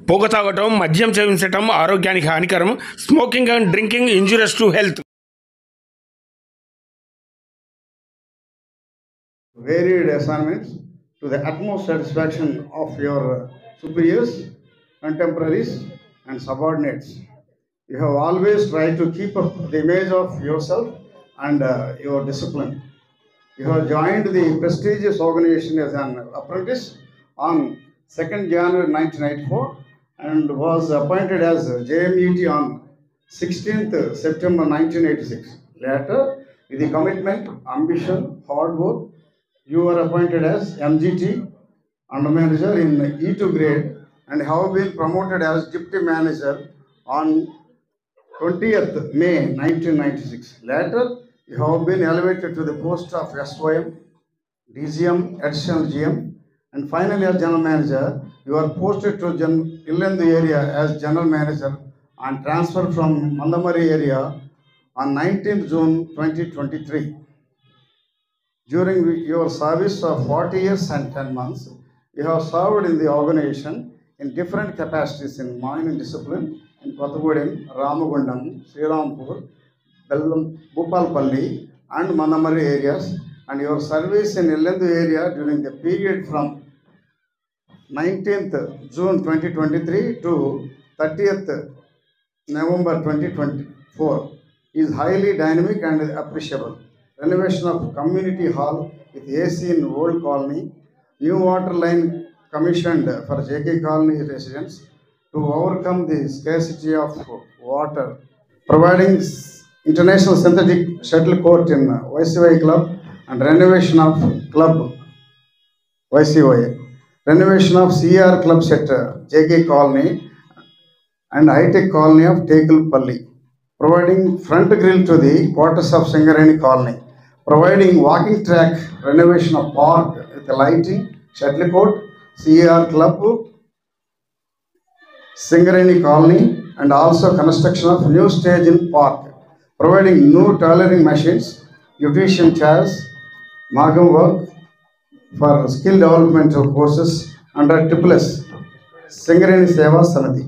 పొగ తాగటం, మద్యం సేవించటం ఆరోగ్యానికి హానికరం. Smoking and drinking injurious to health. Varied assignments to the utmost satisfaction of your superiors, contemporaries, and subordinates. You have always tried to keep up the image of yourself and your discipline. You have joined the prestigious organization as an apprentice on 2nd January 1994 and was appointed as JMET on 16th September 1986. Later, with the commitment, ambition, hard work, you were appointed as MGT under manager in E2 grade and have been promoted as deputy manager on 20th May 1996. Later, you have been elevated to the post of SYM, DGM, additional GM, and finally as general manager. You are posted to Illendu area as general manager and transferred from Mandamari area on 19th June 2023. During your service of 40 years and 10 months, you have served in the organization in different capacities in mining discipline in Kottagudem, Ramagundam, Srirampur, Bellam, Bhupalpalli and Mandamari areas, and your service in Illendu area during the period from 19th June 2023 to 30th November 2024 is highly dynamic and appreciable. Renovation of community hall with AC in Old Colony, new water line commissioned for JK Colony residents to overcome the scarcity of water, providing international synthetic shuttle court in YCY Club and renovation of Club YCY, renovation of CR Clubs at JK Colony and High-Tech Colony of Tekulpalli, providing front grill to the quarters of Singareni Colony, providing walking track, renovation of park with lighting, shuttle court, CR Club, Singareni Colony, and also construction of new stage in park, providing new tailoring machines, beautician chairs, margam work for skill developmental courses under SSS, Singareni Seva Samiti.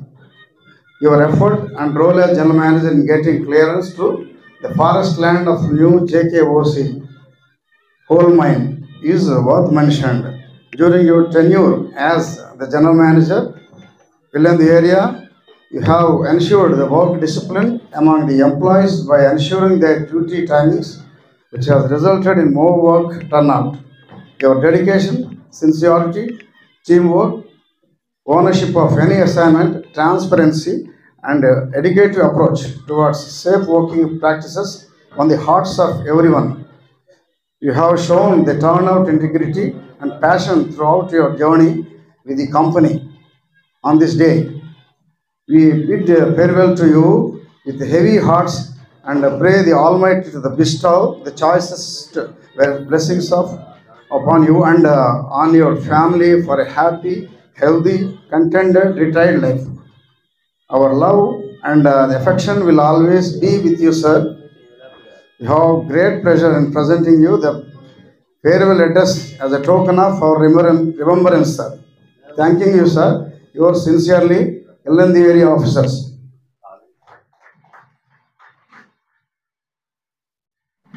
Your effort and role as general manager in getting clearance to the forest land of new JKOC coal mine is worth mentioned. During your tenure as the general manager in the area, you have ensured the work discipline among the employees by ensuring their duty timings, which has resulted in more work turnout. Your dedication, sincerity, teamwork, ownership of any assignment, transparency, and educative approach towards safe working practices on the hearts of everyone. You have shown the turnout integrity and passion throughout your journey with the company. On this day, we bid farewell to you with heavy hearts and pray the Almighty to bestow the choicest blessings upon you and on your family for a happy, healthy, contented, retired life. Our love and the affection will always be with you, sir. We have great pleasure in presenting you the farewell address as a token of our remembrance, sir. Thanking you, sir. Yours sincerely, Illendu area officers.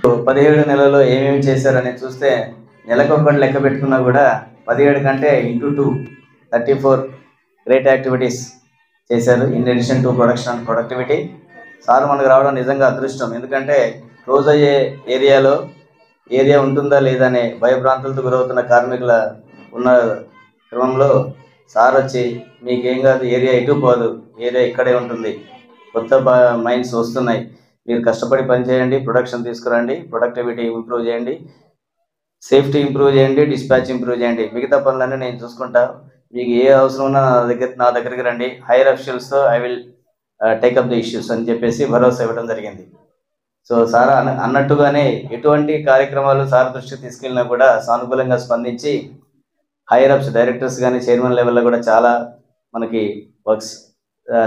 17 నెలల్లో ఏమేమి చేశారని చూస్తే నెలకొకటి లెక్క పెట్టుకున్నా కూడా 17 కంటే into 2 34 great activities చేశారు. In addition to production and productivity. Sir మనకు రావడం నిజంగా అదృష్టం. ఎందుకంటే క్లోజ్ అయ్యే ఏరియా ఉంటుందా లేదా అనే భయభ్రాంతులతో గురవుతున్న కార్మికుల ఉన్న క్రమంలో సార్ వచ్చి మీకేం కాదు, ఏరియా ఎటు పోదు, ఏరియా ఇక్కడే ఉంటుంది, కొత్త మైండ్స్ వస్తున్నాయి, మీరు కష్టపడి పనిచేయండి, ప్రొడక్షన్ తీసుకురండి, ప్రొడక్టివిటీ ఇంప్రూవ్ చేయండి, సేఫ్టీ ఇంప్రూవ్ చేయండి, డిస్పాచ్ ఇంప్రూవ్ చేయండి, మిగతా పనులన్నీ నేను చూసుకుంటా, మీకు ఏ అవసరం ఉన్నా నా దగ్గరికి రండి, హైయర్ అఫీషియల్స్తో I will take up the issues అని చెప్పేసి భరోసా ఇవ్వడం జరిగింది. సో సార్ అన్నట్టుగానే ఎటువంటి కార్యక్రమాలు సార్ దృష్టికి తీసుకెళ్ళినా కూడా సానుకూలంగా స్పందించి హైయర్ అప్స్ డైరెక్టర్స్ కానీ చైర్మన్ లెవెల్లో కూడా చాలా మనకి వర్క్స్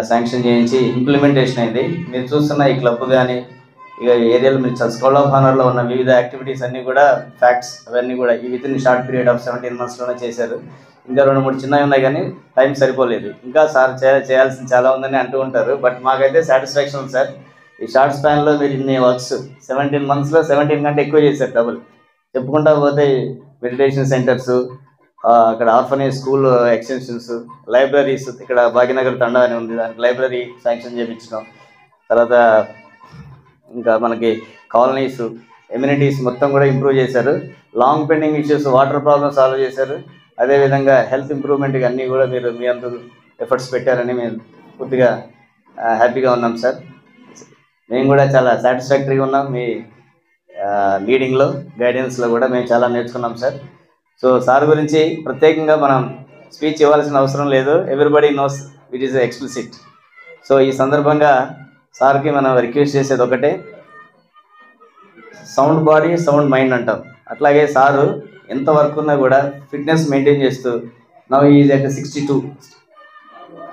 శాంక్షన్ చేయించి ఇంప్లిమెంటేషన్ అయింది. మీరు చూస్తున్న ఈ క్లబ్ కానీ ఇక ఏరియాలో మీరు స్కూల్ ఆఫ్ హానర్లో ఉన్న వివిధ యాక్టివిటీస్ అన్నీ కూడా ఫ్యాక్ట్స్ అవన్నీ కూడా ఈ with in short period of 17 monthsలోనే చేశారు. ఇంకా 2-3 చిన్నవి ఉన్నాయి కానీ టైం సరిపోలేదు. ఇంకా సార్ చేయాల్సింది చాలా ఉందని అంటూ ఉంటారు. బట్ మాకైతే సాటిస్ఫాక్షన్ ఉంది సార్. ఈ షార్ట్ స్పాన్లో మీరు ఇన్ని వర్క్స్ 17 monthsలో 17 కంటే ఎక్కువ చేశారు, డబుల్. చెప్పుకుంటా పోతే మెడిటేషన్ సెంటర్స్, అక్కడ ఆర్ఫనేజ్ స్కూల్ ఎక్స్టెన్షన్స్, లైబ్రరీస్, ఇక్కడ భాగ్యనగర్ తండా అని ఉంది, దానికి లైబ్రరీ శాంక్షన్ చేయించడం, తర్వాత ఇంకా మనకి కాలనీస్ ఎమ్యూనిటీస్ మొత్తం కూడా ఇంప్రూవ్ చేశారు. Long pending issues water problem solve చేశారు. అదేవిధంగా హెల్త్ ఇంప్రూవ్మెంట్కి అన్నీ కూడా మీరు మీ అంత ఎఫర్ట్స్ పెట్టారని మేము పూర్తిగా హ్యాపీగా ఉన్నాం సార్. మేము కూడా చాలా సాటిస్ఫాక్టరీగా ఉన్నాం. మీ లీడింగ్లో గైడెన్స్లో కూడా మేము చాలా నేర్చుకున్నాం సార్. సో సార్ గురించి ప్రత్యేకంగా మనం స్పీచ్ ఇవ్వాల్సిన అవసరం లేదు. Everybody knows it is explicit. So ఈ సందర్భంగా సార్కి మనం రిక్వెస్ట్ చేసేది ఒకటే, సౌండ్ బాడీ సౌండ్ మైండ్ అంటాం. అట్లాగే సారు ఎంత వర్క్ ఉన్నా కూడా ఫిట్నెస్ మెయింటైన్ చేస్తూ నవ్ ఈజ్ అట్ 62.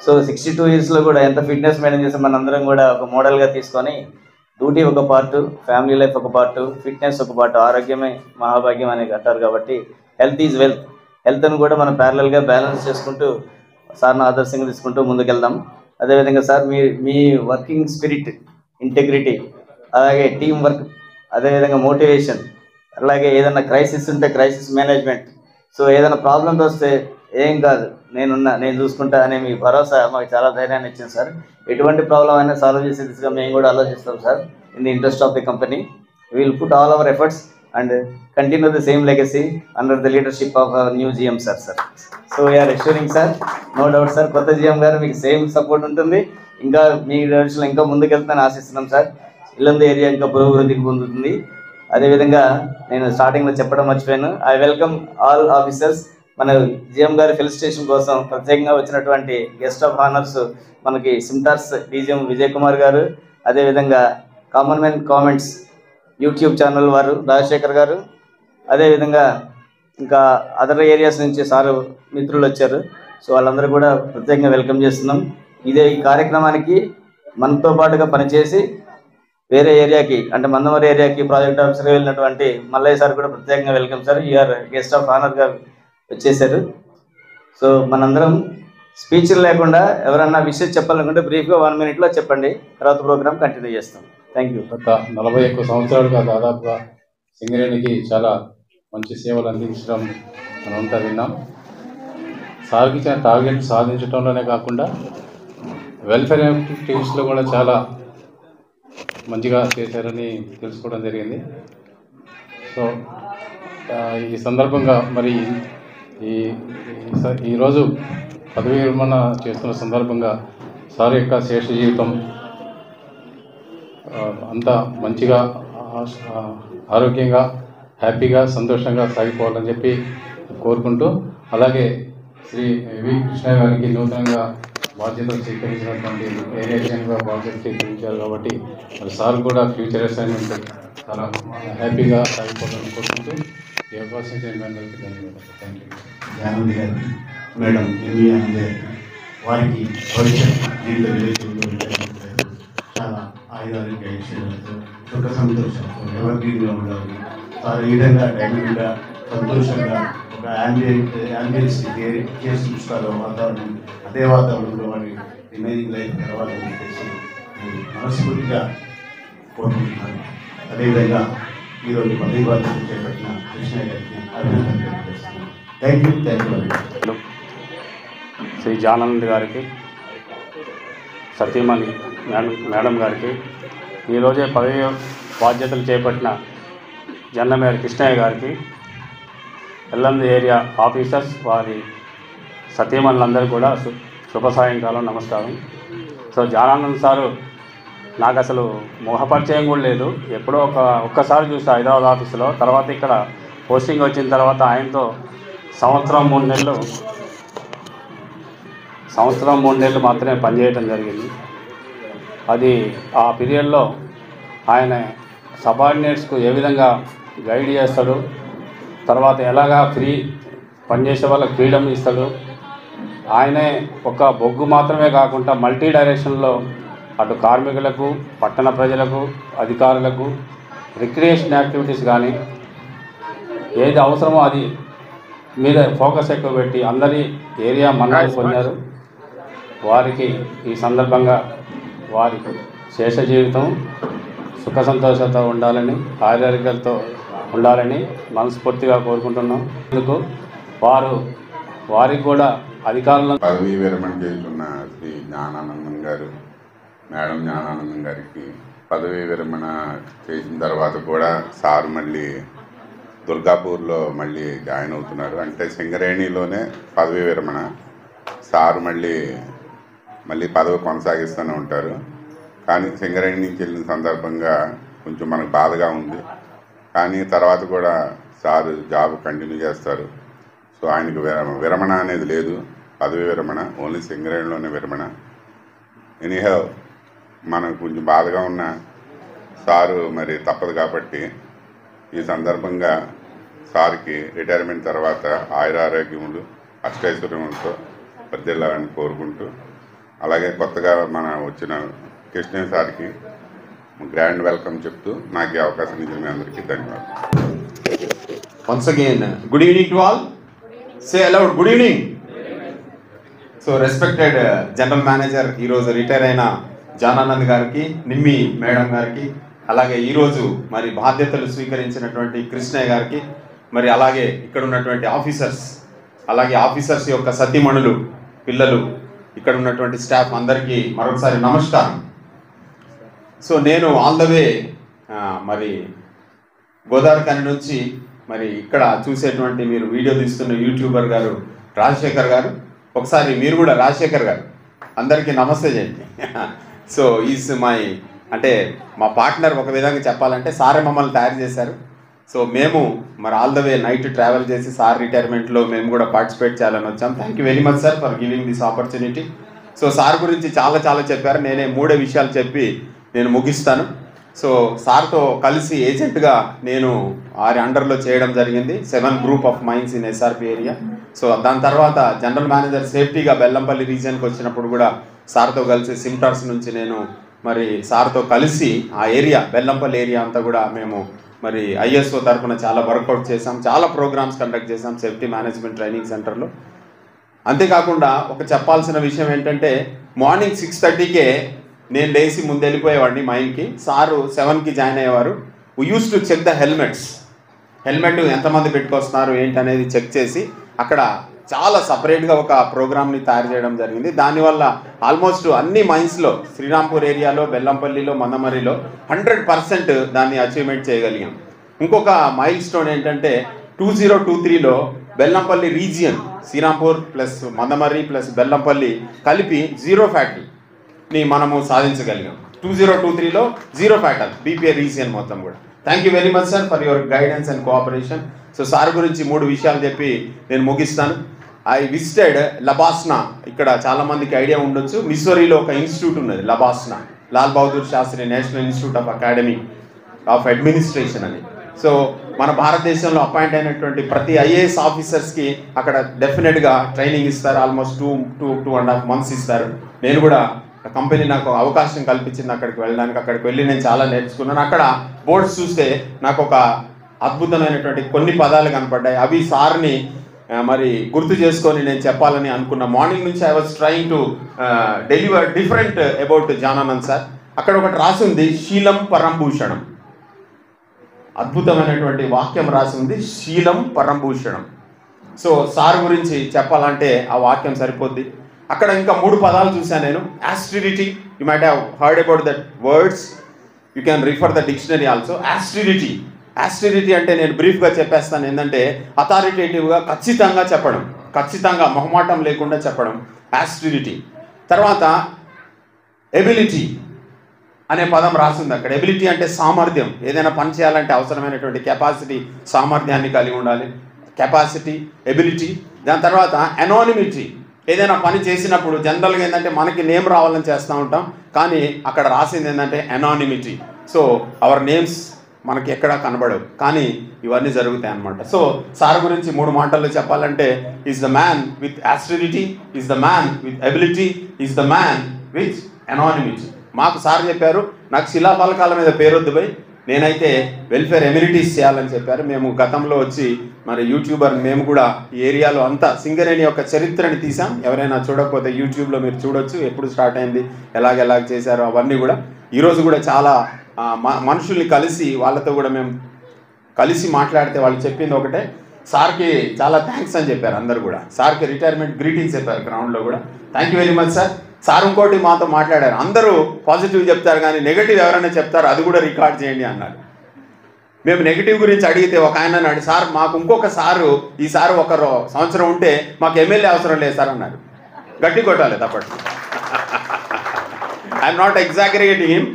సో 62 yearsలో కూడా ఎంత ఫిట్నెస్ మెయింటైన్ చేస్తే మనందరం కూడా ఒక మోడల్గా తీసుకొని డ్యూటీ ఒక పార్ట్, ఫ్యామిలీ లైఫ్ ఒక పార్ట్, ఫిట్నెస్ ఒక పార్ట్, ఆరోగ్యమే మహాభాగ్యం అని అంటారు. కాబట్టి హెల్త్ ఈజ్ వెల్త్. హెల్త్ను కూడా మనం ప్యారలల్గా బ్యాలెన్స్ చేసుకుంటూ సార్ను ఆదర్శంగా తీసుకుంటూ ముందుకెళ్దాం. అదేవిధంగా సార్ మీ వర్కింగ్ స్పిరిట్, ఇంటెగ్రిటీ, అలాగే టీం వర్క్, అదేవిధంగా మోటివేషన్, అలాగే ఏదైనా క్రైసిస్ ఉంటే క్రైసిస్ మేనేజ్మెంట్, సో ఏదైనా ప్రాబ్లమ్స్ వస్తే ఏం కాదు నేను చూసుకుంటా అనే మీ భరోసా మాకు చాలా ధైర్యాన్ని ఇచ్చింది సార్. ఎటువంటి ప్రాబ్లం అయినా సాల్వ్ చేసే దిశగా మేము కూడా ఆలోచిస్తాం sir. In the interest of the company will put all our efforts and continue the same legacy under the leadership of our new GM sir. So we are assuring sir, no doubt sir, కొత్త GM గారు మీకు same support ఉంటుంది. ఇంకా మీ డైరెక్షన్లో ఇంకా ముందుకెళ్తానని ఆశిస్తున్నాం sir. Yellandu area ఇంకా పురోభివృద్ధికి పొందుతుంది. అదేవిధంగా నేను స్టార్టింగ్లో చెప్పడం మర్చిపోయాను, ఐ వెల్కమ్ ఆల్ ఆఫీసర్స్. మన జిఎం గారి ఫెలిసిటేషన్ కోసం ప్రత్యేకంగా వచ్చినటువంటి గెస్ట్ ఆఫ్ హానర్స్ మనకి సిమ్టార్స్ డీజీఎం విజయ్ కుమార్ గారు, అదేవిధంగా common man comments YouTube channel వారు రాజశేఖర్ గారు, అదేవిధంగా ఇంకా అదర్ ఏరియాస్ నుంచి సారు మిత్రులు వచ్చారు. సో వాళ్ళందరూ కూడా ప్రత్యేకంగా వెల్కమ్ చేస్తున్నాం. ఈ కార్యక్రమానికి మనతో పాటుగా పనిచేసి వేరే ఏరియాకి అంటే మందమరి ఏరియాకి ప్రాజెక్ట్ ఆఫీసర్గా వెళ్ళినటువంటి మల్లయ్య సార్ కూడా ప్రత్యేకంగా welcome sir. You're guest of ఆనర్గా వచ్చేసారు. సో మనందరం స్పీచ్లు లేకుండా ఎవరన్నా విషయం చెప్పాలనుకుంటే బ్రీఫ్గా 1 minute చెప్పండి, తర్వాత ప్రోగ్రామ్ కంటిన్యూ చేస్తాం. Thank you. గత 41 సంవత్సరాలుగా దాదాపుగా సింగరేణికి చాలా మంచి సేవలు అందించడం మనంతా విన్నాం. సార్కి ఇచ్చిన టార్గెట్ సాధించడంలోనే కాకుండా వెల్ఫేర్ యాక్టివిటీస్లో కూడా చాలా మంచిగా చేశారని తెలుసుకోవడం జరిగింది. సో ఈ సందర్భంగా మరి ఈరోజు పదవి విరమణ చేస్తున్న సందర్భంగా సార్ యొక్క శేష జీవితం అంతా మంచిగా ఆరోగ్యంగా హ్యాపీగా సంతోషంగా సాగిపోవాలని చెప్పి కోరుకుంటూ, అలాగే శ్రీ వి కృష్ణ గారికి నూతనంగా బాధ్యతలు స్వీకరించినటువంటి ఏరియాగా బాధ్యతలు స్వీకరించారు కాబట్టి మరి సార్ కూడా ఫ్యూచర్ అసైన్మెంట్ చాలా హ్యాపీగా సాగిపోవాలని కోరుకుంటూ ఈ అవకాశం ఇచ్చిన అందరికీ ధన్యవాదాలు. Thank you. ఆనంద్ గారు, మేడం ఎంవి ఆనంద్ గారికి, వారికి భవిష్యత్ చాలా ఆయుధారోగ్య ఐశ్వర్యాలతో సుఖ సంతోషంతో ఎవరిగా ఉండాలి. చాలా ఈ విధంగా డైనమిక్గా సంతోషంగా ఒక అంబియన్స్ కేసు చూస్తారో వాతావరణం, అదే వాతావరణంలో వారి రిమైనింగ్ లైఫ్ గడవాలని చెప్పేసి మనస్ఫూర్తిగా కోరుకుంటున్నాను. అదేవిధంగా ఈరోజు పదవి బాధ్యతలు చేపట్టిన కృష్ణ గారికి అభినందనలు తెలియజేస్తున్నాను. Thank you very much. Shri Janand గారికి, సతీమణి మేడం గారికి, ఈరోజే పదవి బాధ్యతలు చేపట్టిన జన్నమేర కృష్ణయ్య గారికి, ఎల్లందు ఏరియా ఆఫీసర్స్ వారి సతీమణులందరూ కూడా శుభ సాయంకాలం నమస్కారం. సో జానానంద్ సారు నాకు అసలు ముఖపరిచయం కూడా లేదు. ఎప్పుడో ఒక్కసారి చూసా హైదరాబాద్ ఆఫీసులో. తర్వాత ఇక్కడ పోస్టింగ్ వచ్చిన తర్వాత ఆయనతో సంవత్సరం 3 నెలలు మాత్రమే పనిచేయడం జరిగింది. అది ఆ పీరియడ్లో ఆయన సబార్డినేట్స్కు ఏ విధంగా గైడ్ చేస్తాడు, తర్వాత ఎలాగా పనిచేసే వాళ్ళకి ఫ్రీడమ్ ఇస్తాడు. ఆయనే ఒక బొగ్గు మాత్రమే కాకుండా మల్టీ డైరెక్షన్లో అటు కార్మికులకు, పట్టణ ప్రజలకు, అధికారులకు రిక్రియేషన్ యాక్టివిటీస్ కానీ ఏది అవసరమో అది మీద ఫోకస్ ఎక్కువ పెట్టి అందరి ఏరియా మన్నలు పొందారు. వారికి ఈ సందర్భంగా వారికి శేష జీవితం సుఖ సంతోషంతో ఉండాలని, ఆరోగ్యాలతో ఉండాలని మనస్ఫూర్తిగా కోరుకుంటున్నాం. అందుకు వారికి కూడా అధికారులను పదవీ విరమణ చేస్తున్న శ్రీ జ్ఞానానందం గారు, మేడం జ్ఞానానందం గారికి పదవీ విరమణ చేసిన తర్వాత కూడా సార్ మళ్ళీ దుర్గాపూర్లో మళ్ళీ జాయిన్ అవుతున్నారు. అంటే సింగరేణిలోనే పదవీ విరమణ. సార్ మళ్ళీ పదవి కొనసాగిస్తూనే ఉంటారు. కానీ సింగరేణి నుంచి వెళ్ళిన సందర్భంగా కొంచెం మనకు బాధగా ఉంది. కానీ తర్వాత కూడా సార్ జాబ్ కంటిన్యూ చేస్తారు. సో ఆయనకు విరమణ అనేది లేదు, పదవి విరమణ, ఓన్లీ సింగరేణిలోనే విరమణ. ఎనీహౌ మనకు కొంచెం బాధగా ఉన్న సారు మరి తప్పదు కాబట్టి ఈ సందర్భంగా సార్కి రిటైర్మెంట్ తర్వాత ఆయురారోగ్యములు అష్టైశ్వర్యములతో వర్ధిల్లాలని కోరుకుంటూ, అలాగే కొత్తగా వచ్చిన కృష్ణ సార్కి గ్రాండ్ వెల్కమ్ చెప్తూ నాకు ఈ అవకాశం ఇచ్చిన మీ అందరికీ ధన్యవాదాలు. Once again, good evening to all. Say aloud, good evening. So respected General Manager ఈరోజు రిటైర్ అయిన జానానంద్ గారికి, నిమ్మి మేడం గారికి, అలాగే ఈరోజు మరి బాధ్యతలు స్వీకరించినటువంటి కృష్ణయ్య గారికి, మరి అలాగే ఇక్కడ ఉన్నటువంటి ఆఫీసర్స్, అలాగే ఆఫీసర్స్ యొక్క సతీమణులు, పిల్లలు, ఇక్కడ ఉన్నటువంటి స్టాఫ్ అందరికీ మరొకసారి నమస్కారం. సో నేను ఆల్ ద వే మరి గోదావరిఖని నుంచి మరి ఇక్కడ చూసేటువంటి మీరు వీడియో తీస్తున్న యూట్యూబర్ గారు రాజశేఖర్ గారు, ఒకసారి మీరు కూడా రాజశేఖర్ గారు అందరికీ నమస్తే చేయండి. సో ఈజ్ అంటే మా పార్ట్నర్, ఒక విధంగా చెప్పాలంటే సారే మమ్మల్ని తయారు చేశారు. సో మేము మరి all the way night travel చేసి సార్ రిటైర్మెంట్లో మేము కూడా పార్టిసిపేట్ చేయాలని వచ్చాం. Thank you very much sir for giving this opportunity. So sir గురించి చాలా చెప్పారు. నేనే 3 విషయాలు చెప్పి నేను ముగిస్తాను. సో సార్తో కలిసి ఏజెంట్గా నేను వారి అండర్లో చేయడం జరిగింది, 7 group of mines in SRP area. So దాని తర్వాత జనరల్ మేనేజర్ సేఫ్టీగా బెల్లంపల్లి రీజియన్కి వచ్చినప్పుడు కూడా సార్తో కలిసి సిమ్టార్స్ నుంచి నేను మరి సార్తో కలిసి ఆ ఏరియా బెల్లంపల్లి ఏరియా అంతా కూడా మేము మరి ఐఎస్ఓ తరఫున చాలా వర్కౌట్ చేసాం, చాలా ప్రోగ్రామ్స్ కండక్ట్ చేసాం సేఫ్టీ మేనేజ్మెంట్ ట్రైనింగ్ సెంటర్లో. అంతేకాకుండా ఒక చెప్పాల్సిన విషయం ఏంటంటే మార్నింగ్ 6:30కే నేను లేచి ముందు వెళ్ళిపోయేవాడిని మైన్కి. సారు 7కి జాయిన్ అయ్యేవారు. We use to check the helmet ఎంతమంది పెట్టుకొస్తున్నారు ఏంటి అనేది చెక్ చేసి అక్కడ చాలా సపరేట్గా ఒక ప్రోగ్రామ్ని తయారు చేయడం జరిగింది. దానివల్ల ఆల్మోస్ట్ అన్ని మైన్స్లో శ్రీరాంపూర్ ఏరియాలో, బెల్లంపల్లిలో, మందమరిలో 100% దాన్ని అచీవ్మెంట్ చేయగలిగాం. ఇంకొక మైల్ స్టోన్ ఏంటంటే 2023లో Bellampalli region, Srirampur plus Mandamarri plus Bellampalli కలిపి 0 ఫ్యాక్టరీని మనము సాధించగలిగాం. 2023లో 0 ఫ్యాక్టరీ బీపీఏ రీజియన్ మొత్తం కూడా. Thank you very much sir for your guidance and cooperation. So sir గురించి 3 విషయాలు చెప్పి నేను ముగిస్తాను. I visited LBSNAA. ఇక్కడ చాలామందికి ఐడియా ఉండొచ్చు, మిస్సోరీలో ఒక ఇన్స్టిట్యూట్ ఉన్నది LBSNAA, Lal Bahadur Shastri national institute of academy of administration అని. సో మన భారతదేశంలో అపాయింట్ అయినటువంటి ప్రతి ఐఏఎస్ ఆఫీసర్స్కి అక్కడ డెఫినెట్గా ట్రైనింగ్ ఇస్తారు. ఆల్మోస్ట్ 2.5 months ఇస్తారు. నేను కూడా కంపెనీ నాకు అవకాశం కల్పించింది అక్కడికి వెళ్ళడానికి. అక్కడికి వెళ్ళి నేను చాలా నేర్చుకున్నాను. అక్కడ బోర్డ్స్ చూస్తే నాకు ఒక అద్భుతమైనటువంటి కొన్ని పదాలు కనపడ్డాయి. అవి సార్ని మరి గుర్తు చేసుకొని నేను చెప్పాలని అనుకున్నా. మార్నింగ్ నుంచి I was trying to deliver different about Jananand sir. అక్కడ ఒకటి రాసి ఉంది, శీలం పరంభూషణం. అద్భుతమైనటువంటి వాక్యం రాసి ఉంది, శీలం పరంభూషణం. సో సార్ గురించి చెప్పాలంటే ఆ వాక్యం సరిపోద్ది. అక్కడ ఇంకా 3 పదాలు చూశాను నేను. Austerity, you might have heard about that words, you can refer the dictionary also. Austerity అంటే నేను బ్రీఫ్గా చెప్పేస్తాను. ఏంటంటే అథారిటేటివ్గా ఖచ్చితంగా చెప్పడం, ఖచ్చితంగా మొహమాటం లేకుండా చెప్పడం ఆస్టిరిటీ. తర్వాత ఎబిలిటీ అనే పదం రాసింది అక్కడ. ఎబిలిటీ అంటే సామర్థ్యం, ఏదైనా పని చేయాలంటే అవసరమైనటువంటి కెపాసిటీ, సామర్థ్యాన్ని కలిగి ఉండాలి. Capacity, ability. దాని తర్వాత అనానిమిటీ, ఏదైనా పని చేసినప్పుడు జనరల్గా ఏంటంటే మనకి నేమ్ రావాలని చేస్తూ ఉంటాం, కానీ అక్కడ రాసింది ఏంటంటే అనానిమిటీ. సో అవర్ నేమ్స్ మనకి ఎక్కడా కనబడవు, కానీ ఇవన్నీ జరుగుతాయి అన్నమాట. సో సార్ గురించి 3 మాటల్లో చెప్పాలంటే, is the man with austerity, is the man with ability, is the man with anonymity. మాకు సార్ చెప్పారు, నాకు శిలాఫలకాల మీద పేరొద్దు పోయి, నేనైతే వెల్ఫేర్ ఎమ్యూనిటీస్ చేయాలని చెప్పారు. మేము గతంలో వచ్చి మరి యూట్యూబర్ మేము కూడా ఈ ఏరియాలో అంతా సింగరేణి యొక్క చరిత్రని తీసాం. ఎవరైనా చూడకపోతే యూట్యూబ్లో మీరు చూడొచ్చు, ఎప్పుడు స్టార్ట్ అయింది, ఎలాగ చేశారో అవన్నీ కూడా. ఈరోజు కూడా చాలా మనుషుల్ని కలిసి వాళ్ళతో కూడా మేము కలిసి మాట్లాడితే వాళ్ళు చెప్పింది ఒకటే, సార్కి చాలా థ్యాంక్స్ అని చెప్పారు. అందరు కూడా సార్కి రిటైర్మెంట్ గ్రీటింగ్స్ చెప్పారు గ్రౌండ్లో కూడా. Thank you very much sir. Sir ఇంకోటి మాతో మాట్లాడారు, అందరూ పాజిటివ్ చెప్తారు కానీ నెగిటివ్ ఎవరైనా చెప్తారు అది కూడా రికార్డ్ చేయండి అన్నారు. మేము నెగిటివ్ గురించి అడిగితే ఒక ఆయన అన్నాడు, సార్ మాకు ఇంకొక సారు ఈసారి ఒక సంవత్సరం ఉంటే మాకు ఎమ్మెల్యే అవసరం లేదు సార్ అన్నారు. గట్టి కొట్టాలి తప్పట్టు. I'm not exaggerating him.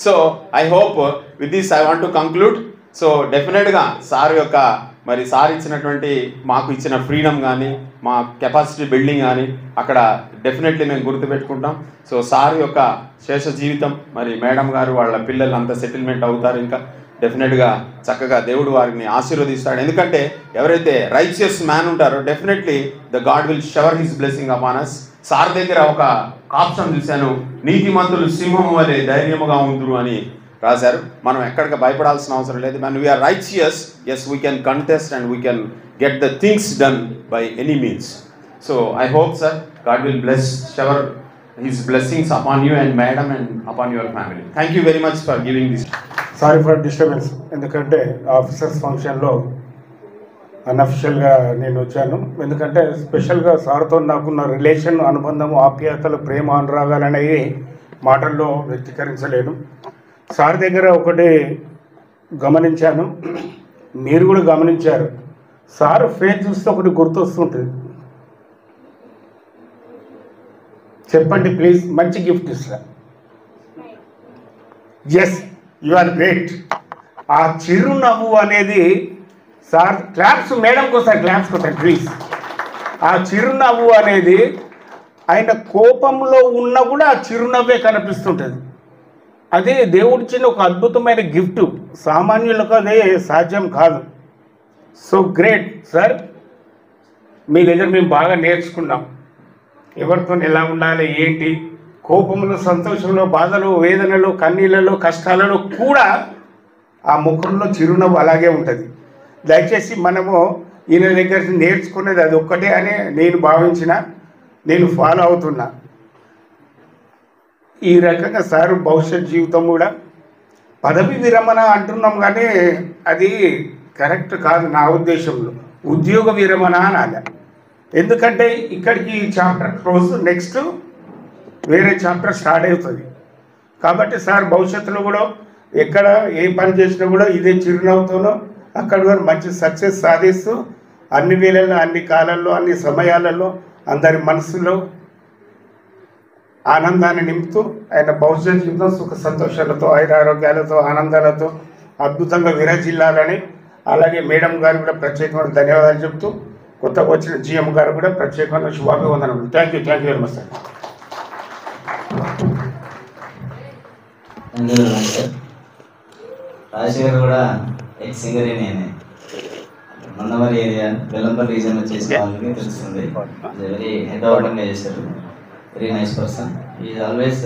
So I hope with this I want to conclude. So డెఫినెట్గా సార్ యొక్క మరి సార్ ఇచ్చినటువంటి మాకు ఇచ్చిన ఫ్రీడమ్ కానీ మా కెపాసిటీ బిల్డింగ్ కానీ అక్కడ డెఫినెట్లీ మేము గుర్తుపెట్టుకుంటాం. సో సార్ యొక్క శేష జీవితం మరి మేడం గారు వాళ్ళ పిల్లలు అంతా సెటిల్మెంట్ అవుతారు. ఇంకా డెఫినెట్గా చక్కగా దేవుడు వారిని ఆశీర్వదిస్తాడు. ఎందుకంటే ఎవరైతే రైచియస్ మ్యాన్ ఉంటారో definitely the God will shower his blessing upon us. Sir దగ్గర ఒక ఆప్షన్ చూశాను, నీతిమంతులు సింహం వలె ధైర్యముగా ఉందురు అని రాశారు. మనం ఎక్కడికి భయపడాల్సిన అవసరం లేదు. when we are righteous, yes, we can contest and we can get the things done by any means. So I hope sir, God will shower his blessings upon you and madam and upon your family. Thank you very much for giving this. Sorry for disturbance. ఎందుకంటే officers ఫంక్షన్లో అన్అఫిషియల్గా నేను వచ్చాను. ఎందుకంటే స్పెషల్గా సార్తో నాకున్న relation, అనుబంధము, ఆప్యాయతలు, ప్రేమ, అనురాగాలు అనేవి మాటల్లో వ్యక్తీకరించలేను. సార్ దగ్గర ఒకటి గమనించాను, మీరు కూడా గమనించారు. సార్ ఫేస్ చూస్తే ఒకటి గుర్తొస్తుంటుంది. చెప్పండి ప్లీజ్, మంచి గిఫ్ట్ ఇస్తా. Yes, you are great. ఆ చిరునవ్వు అనేది సార్, క్లాప్స్ మేడం కోసం, క్లాప్స్ కోసం ప్లీజ్. ఆ చిరునవ్వు అనేది ఆయన కోపంలో ఉన్నా కూడా ఆ చిరునవ్వే కనిపిస్తుంటుంది. అదే దేవుడిచ్చిన ఒక అద్భుతమైన గిఫ్ట్, సామాన్యులకు అదే సాధ్యం కాదు. సో గ్రేట్ సార్, మీ దగ్గర మేము బాగా నేర్చుకున్నాం. ఎవరితో ఎలా ఉండాలి, ఏంటి, కోపంలో, సంతోషంలో, బాధలో, వేదనలో, కన్నీళ్ళలో, కష్టాలలో కూడా ఆ ముఖంలో చిరునవ్వు అలాగే ఉంటుంది. దయచేసి మనము ఈయన దగ్గర నేర్చుకునేది అది ఒక్కటే అని నేను భావించిన, నేను ఫాలో అవుతున్నా. ఈ రకంగా సార్ భవిష్యత్ జీవితం కూడా, పదవి విరమణ అంటున్నాం కానీ అది కరెక్ట్ కాదు నా ఉద్దేశంలో. ఉద్యోగ విరమణ అనాలి. ఎందుకంటే ఇక్కడికి చాప్టర్ క్లోజ్, నెక్స్ట్ వేరే చాప్టర్ స్టార్ట్ అవుతుంది. కాబట్టి సార్ భవిష్యత్తులో కూడా ఎక్కడ ఏ పని చేసినా కూడా ఇదే చిరునవ్వుతోనో అక్కడ కూడా మంచి సక్సెస్ సాధిస్తూ అన్ని వేళల్లో, అన్ని కాలాల్లో, అన్ని సమయాలలో అందరి మనసులో ఆనందాన్ని నింపుతూ ఆయన భవిష్యత్ జీవితం సుఖ సంతోషాలతో, ఆరోగ్యాలతో, ఆనందాలతో అద్భుతంగా విరాజిల్లాలని, అలాగే మేడం గారు కూడా ప్రత్యేకమైన ధన్యవాదాలు చెప్తూ, కొత్తగా వచ్చిన జిఎం గారు కూడా ప్రత్యేకమైన శుభాభివందనలు. Thank you very much sir. Rajasekhar కూడా ఎక్స్ సింగర్ నేనే, మందమరి ఏరియా బెల్లంపల్లి రీజన్ చేసిన వాళ్ళకి తెలుస్తుంది. వెరీ హెడ్ ఆర్గన్గా చేశారు. Very nice person. Is always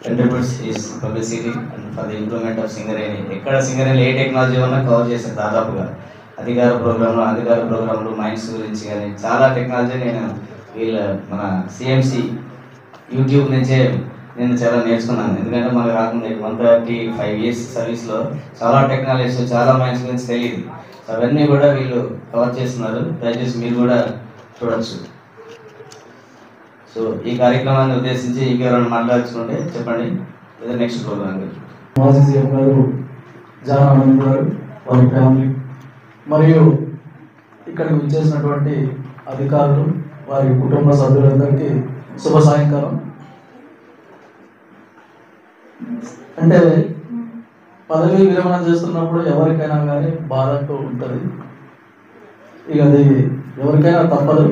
contributes is publicity and for the improvement of Singareni. ఎక్కడ సింగరేణి ఏ టెక్నాలజీ ఉన్నా కవర్ చేశారు దాదాపుగా. అధికార ప్రోగ్రాంలు, మైన్స్ గురించి కానీ చాలా టెక్నాలజీ నేను మన సిఎంసి యూట్యూబ్ నుంచే నేను చాలా నేర్చుకున్నాను. ఎందుకంటే మనకు రాకుండా 135 years సర్వీస్లో చాలా టెక్నాలజీస్, చాలా మైన్స్ గురించి తెలియదు. అవన్నీ కూడా వీళ్ళు కవర్ చేస్తున్నారు. దయచేసి మీరు కూడా చూడొచ్చు. సో ఈ కార్యక్రమాన్ని ఉద్దేశించి ఇంకెవరైనా మాట్లాడుకుంటే చెప్పండి, లేదా నెక్స్ట్ ప్రోగ్రామ్. మాజీ సీఎం గారు జానానంద్ గారు, వారి ఫ్యామిలీ, మరియు ఇక్కడికి విచ్చేసినటువంటి అధికారులు, వారి కుటుంబ సభ్యులందరికీ శుభ సాయంకాలం. అంటే పదవి విరమణ చేస్తున్నప్పుడు ఎవరికైనా కానీ బాధతో ఉంటుంది. ఇక అది ఎవరికైనా తప్పదు.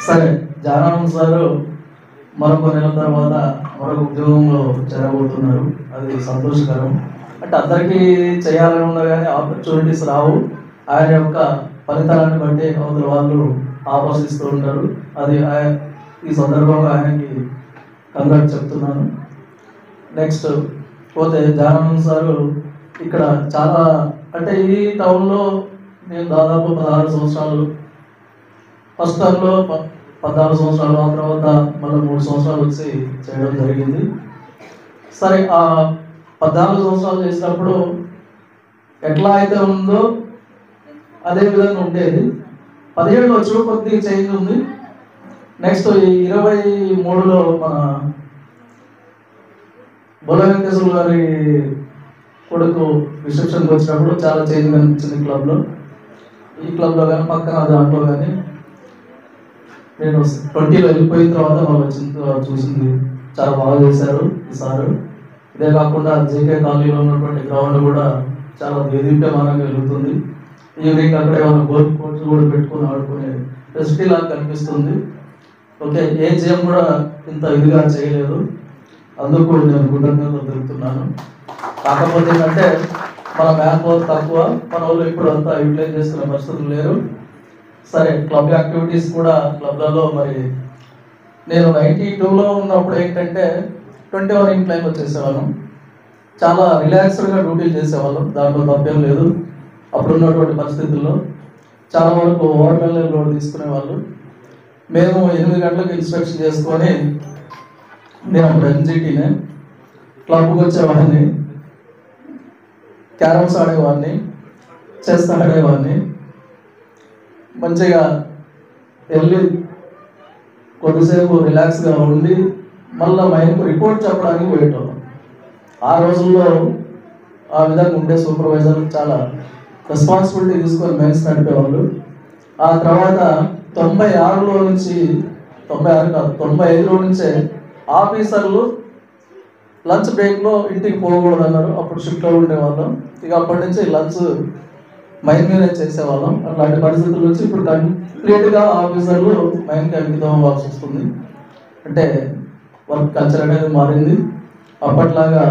సరే, జానానంద్ సారు మరొక నెల తర్వాత మరొక ఉద్యోగంలో చేరబోతున్నారు. అది సంతోషకరం. అంటే అందరికీ చేయాలని ఉన్నా కానీ ఆపర్చునిటీస్ రావు. ఆయన యొక్క ఫలితాలను బట్టి అవతల వాళ్ళు ఆపోషిస్తూ ఉంటారు. అది ఈ సందర్భంగా ఆయనకి కంగ్రాట్స్ చెప్తున్నాను. నెక్స్ట్ పోతే జానానంద్ సారు ఇక్కడ చాలా అంటే ఈ టౌన్లో నేను దాదాపు 16 సంవత్సరాలు, ఫస్ట్ టర్మ్లో 14 సంవత్సరాలు, ఆ తర్వాత మళ్ళీ 3 సంవత్సరాలు వచ్చి చేయడం జరిగింది. సరే, ఆ 14 సంవత్సరాలు చేసినప్పుడు ఎట్లా అయితే ఉందో అదే విధంగా ఉండేది. 17 వచ్చి కొద్దిగా చేంజ్ ఉంది. నెక్స్ట్ ఈ 23లో మన బొల్ల వెంకటేశ్వర గారి కొడుకు రిసెప్షన్కి వచ్చినప్పుడు చాలా చేంజ్ కనిపించింది క్లబ్లో. ఈ క్లబ్లో కానీ పక్కన దాంట్లో కానీ నేను 20లో వెళ్ళిపోయిన తర్వాత వాళ్ళు వచ్చిన తర్వాత చూసింది చాలా బాగా చేశారు ఈ సారు. ఇదే కాకుండా జేకే కాలనీలో ఉన్నటువంటి గ్రౌండ్ కూడా చాలా దేదీప్యమానంగా వెలుగుతుంది. ఈవినింగ్ అక్కడే వాళ్ళు గోల్ఫ్ కోర్ట్స్ కూడా పెట్టుకుని ఆడుకునే ఫెసిలిటీ లాగా కనిపిస్తుంది. ఓకే, ఏ జీఎం కూడా ఇంత ఇదిగా చేయలేదు, అందుకు నేను కృతజ్ఞతలు తెలుపుతున్నాను. కాకపోతే ఏంటంటే మన మ్యాన్ పవర్ తక్కువ, మన వాళ్ళు ఇప్పుడు అంతా యూటిలైజ్ చేసుకునే పరిస్థితులు లేరు. సరే, క్లబ్ యాక్టివిటీస్ కూడా క్లబ్లలో మరి నేను 92లో ఉన్నప్పుడు ఏంటంటే 21 ఇన్ క్లైమ్ వచ్చేసేవాళ్ళం. చాలా రిలాక్స్డ్గా డ్యూటీలు చేసేవాళ్ళం, దాంట్లో తప్పేం లేదు. అప్పుడున్నటువంటి పరిస్థితుల్లో చాలా వరకు ఓవర్మెల్ లోడ్ తీసుకునేవాళ్ళు. మేము 8 గంటలకు ఇన్స్పెక్షన్ చేసుకొని నేను అప్పుడు ఎన్జిటీనే క్లబ్కి వచ్చేవాడిని, క్యారమ్స్ ఆడేవాడిని, చెస్ ఆడేవాడిని. మంచిగా వెళ్ళి కొద్దిసేపు రిలాక్స్గా ఉండి మళ్ళీ మైండ్కు రిపోర్ట్ చెప్పడానికి పోయేటోళ్ళం. ఆ రోజుల్లో ఆ విధంగా ఉండే సూపర్వైజర్ చాలా రెస్పాన్సిబిలిటీ తీసుకొని మెయిన్స్ నడిపేవాళ్ళు. ఆ తర్వాత 96లో నుంచి 96 కాదు 95లో నుంచే ఆఫీసర్లు లంచ్ బ్రేక్లో ఇంటికి పోకూడదు అన్నారు. అప్పుడు షిఫ్ట్లో ఉండేవాళ్ళం. ఇక అప్పటి నుంచి లంచ్ మైన్ మీదే చేసేవాళ్ళం. అట్లాంటి పరిస్థితుల నుంచి ఇప్పుడు కంప్లీట్గా ఆఫీసర్లు మైన్కి అంకితం అవ్వాల్సి వస్తుంది. అంటే వర్క్ కల్చర్ అనేది మారింది. అప్పట్లాగా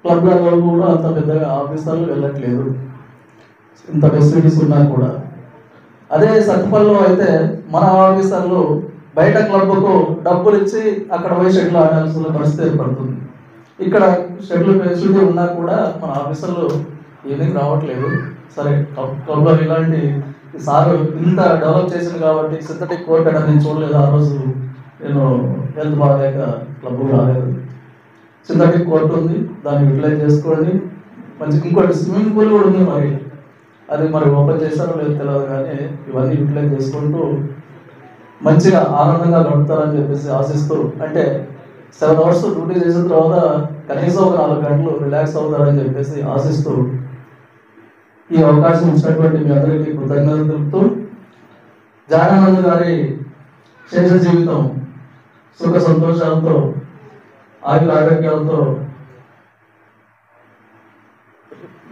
క్లబ్లలో కూడా అంత పెద్దగా ఆఫీసర్లు వెళ్ళట్లేదు, ఇంత ఫెసిలిటీస్ ఉన్నా కూడా. అదే సత్తుపల్లిలో అయితే మన ఆఫీసర్లు బయట క్లబ్కు డబ్బులు ఇచ్చి అక్కడ పోయి షెడ్లు ఆడాల్సిన పరిస్థితి ఏర్పడుతుంది. ఇక్కడ షెడ్లు ఫెసిలిటీ ఉన్నా కూడా మన ఆఫీసర్లు ఈవినింగ్ రావట్లేదు. సరే, క్లబ్లో ఇలాంటి సారు ఇంత డెవలప్ చేసింది కాబట్టి సింథటిక్ కోర్ట్ అనేది నేను చూడలేదు. ఆ రోజు నేను హెల్త్ బాగాలేక క్లబ్కు రాలేదు. సింథటిక్ కోర్ట్ ఉంది, దాన్ని యూటిలైజ్ చేసుకోండి. మంచి ఇంకోటి స్విమ్మింగ్ పూల్ కూడా ఉంది, మరి అది మరి ఓపెన్ చేశారో లేదో తెలియదు, కానీ ఇవన్నీ యూటిలైజ్ చేసుకుంటూ మంచిగా ఆనందంగా గడుపుతారని చెప్పేసి ఆశిస్తూ, అంటే 7 అవర్స్ డ్యూటీ చేసిన తర్వాత కనీసం ఒక 4 గంటలు రిలాక్స్ అవుతారని చెప్పేసి ఆశిస్తూ ఈ అవకాశం ఇచ్చినటువంటి మీ అందరికీ కృతజ్ఞతలు తెలుపుతూ, జానానంద్ గారి శేష జీవితం సుఖ సంతోషాలతో ఆయుర ఆరోగ్యాలతో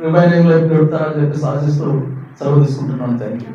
రిమైనింగ్ లైఫ్ గడుపుతారని చెప్పేసి ఆశిస్తూ సెలవు తీసుకుంటున్నాను. Thank you.